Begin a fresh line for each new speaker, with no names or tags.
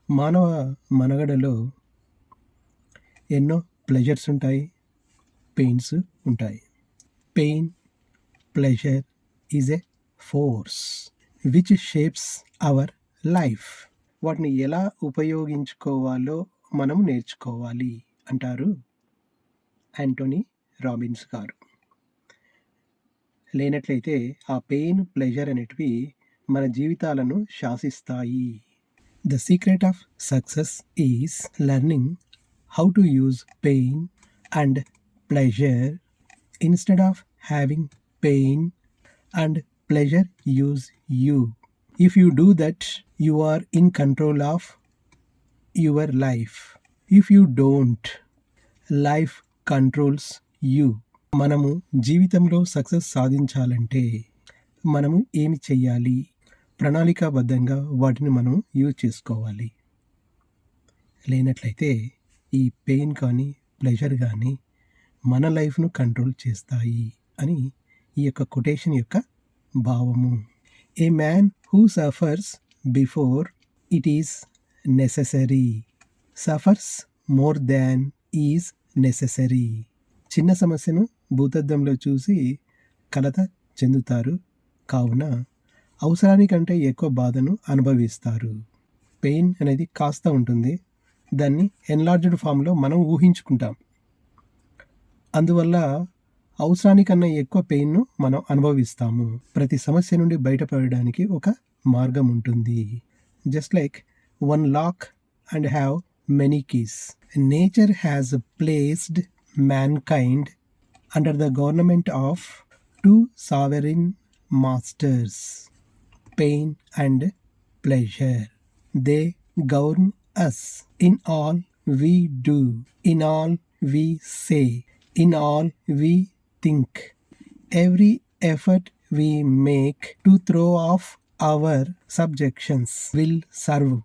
మానవ మనుగడలో ఎన్నో ప్లెజర్స్ ఉంటాయి, పెయిన్స్ ఉంటాయి. Pain, pleasure is a force which shapes our life. వాటిని ఎలా ఉపయోగించుకోవాలో మనం నేర్చుకోవాలి అంటారు యాంటోనీ రాబిన్స్ గారు. లేనట్లయితే ఆ పెయిన్, ప్లెజర్ అనేటివి మన జీవితాలను శాసిస్తాయి. The secret of success is learning how to use pain and pleasure instead of having pain and pleasure use you. If you do that, you are in control of your life. If you don't, life controls you. మనము జీవితంలో success సాధించాలంటే మనము ఏమి చెయ్యాలి? ప్రణాళికాబద్ధంగా వాటిని మనం use చేసుకోవాలి. లేనట్లయితే ఈ పెయిన్ కానీ ప్లెజర్ కానీ మన లైఫ్ను కంట్రోల్ చేస్తాయి అని ఈ యొక్క కొటేషన్ యొక్క భావము. ఏ man who suffers before it is necessary suffers more than is necessary. చిన్న సమస్యను భూతద్దంలో చూసి కలత చెందుతారు, కావున అవసరానికంటే ఎక్కువ బాధను అనుభవిస్తారు. పెయిన్ అనేది కాస్త ఉంటుంది, దాన్ని ఎన్లార్జ్డ్ ఫామ్లో మనం ఊహించుకుంటాం. అందువల్ల అవసరానికన్నా ఎక్కువ పెయిన్ను మనం అనుభవిస్తాము. ప్రతి సమస్య నుండి బయటపడడానికి ఒక మార్గం ఉంటుంది. Just like one lock and have many keys. Nature has placed mankind under the government of two sovereign masters, pain and pleasure. They govern us in all we do, in all we say, in all we think. Every effort we make to throw off our subjections will serve